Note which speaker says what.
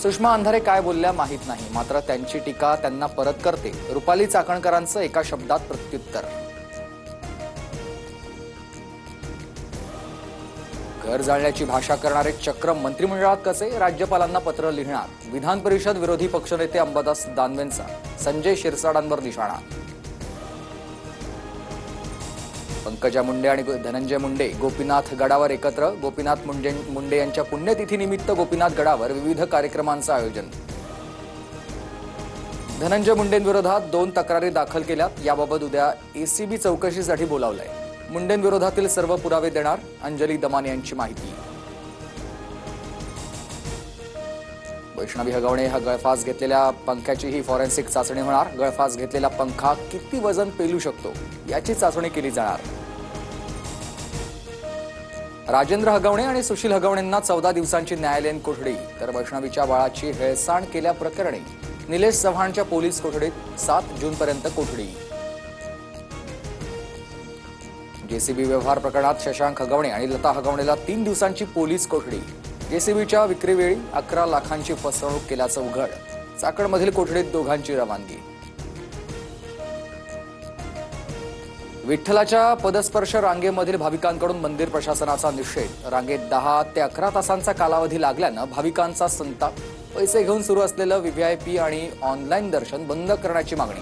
Speaker 1: सुषमा अंधारे काय बोलल्या माहित नाही, मात्र त्यांची टीका त्यांना परत करते रुपाली चाकणकरांचं एका शब्दात प्रत्युत्तर। घर जाळण्याची भाषा करणारे चक्र मंत्रिमंडळात कसे, राज्यपालांना पत्र लिहिणार। विधान परिषद विरोधी पक्षनेते अंबादास दानवेंचा संजय शिरसाडांवर निशाणा। पंकजा मुंडे आणि धनंजय मुंडे गोपीनाथ गडावर एकत्र। गोपीनाथ मुंडे यांच्या पुण्यतिथीनिमित्त गोपीनाथ गडावर विविध कार्यक्रमांचं आयोजन। धनंजय मुंडेंविरोधात 2 तक्रारी दाखल केल्यात, याबाबत उद्या एसीबी चौकशीसाठी बोलावलंय। मुंडेंविरोधातील सर्व पुरावे देणार, अंजली दमान यांची माहिती। वैष्णवी हगवणे हा गळफास घेतलेल्या पंख्याची ही फॉरेन्सिक चाचणी होणार। गळफास घेतलेला पंखा किती वजन पेलू शकतो याची चाचणी केली जाणार। राजेंद्र हगवणे आणि सुशील हगवणेंना 14 दिवसांची न्यायालयीन कोठडी, तर वैष्णवीच्या बाळाची हेळसांड केल्याप्रकरणी निलेश चव्हाणच्या पोलीस कोठडीत 7 जूनपर्यंत कोठडी। जेसीबी व्यवहार प्रकरणात शशांक हगवणे आणि लता हगवणेला 3 दिवसांची पोलीस कोठडी। जेसीबीच्या विक्रीवेळी 11 लाखांची फसवणूक केल्याचं उघड। चाकणमधील कोठडीत दोघांची रवानगी। विठ्ठलाच्या पदस्पर्श रांगेमधील भाविकांकडून मंदिर प्रशासनाचा निषेध। रांगेत 10 ते 11 तासांचा कालावधी लागल्यानं भाविकांचा संताप। पैसे घेऊन सुरू असलेलं व्हीव्हीआयपी आणि ऑनलाईन दर्शन बंद करण्याची मागणी।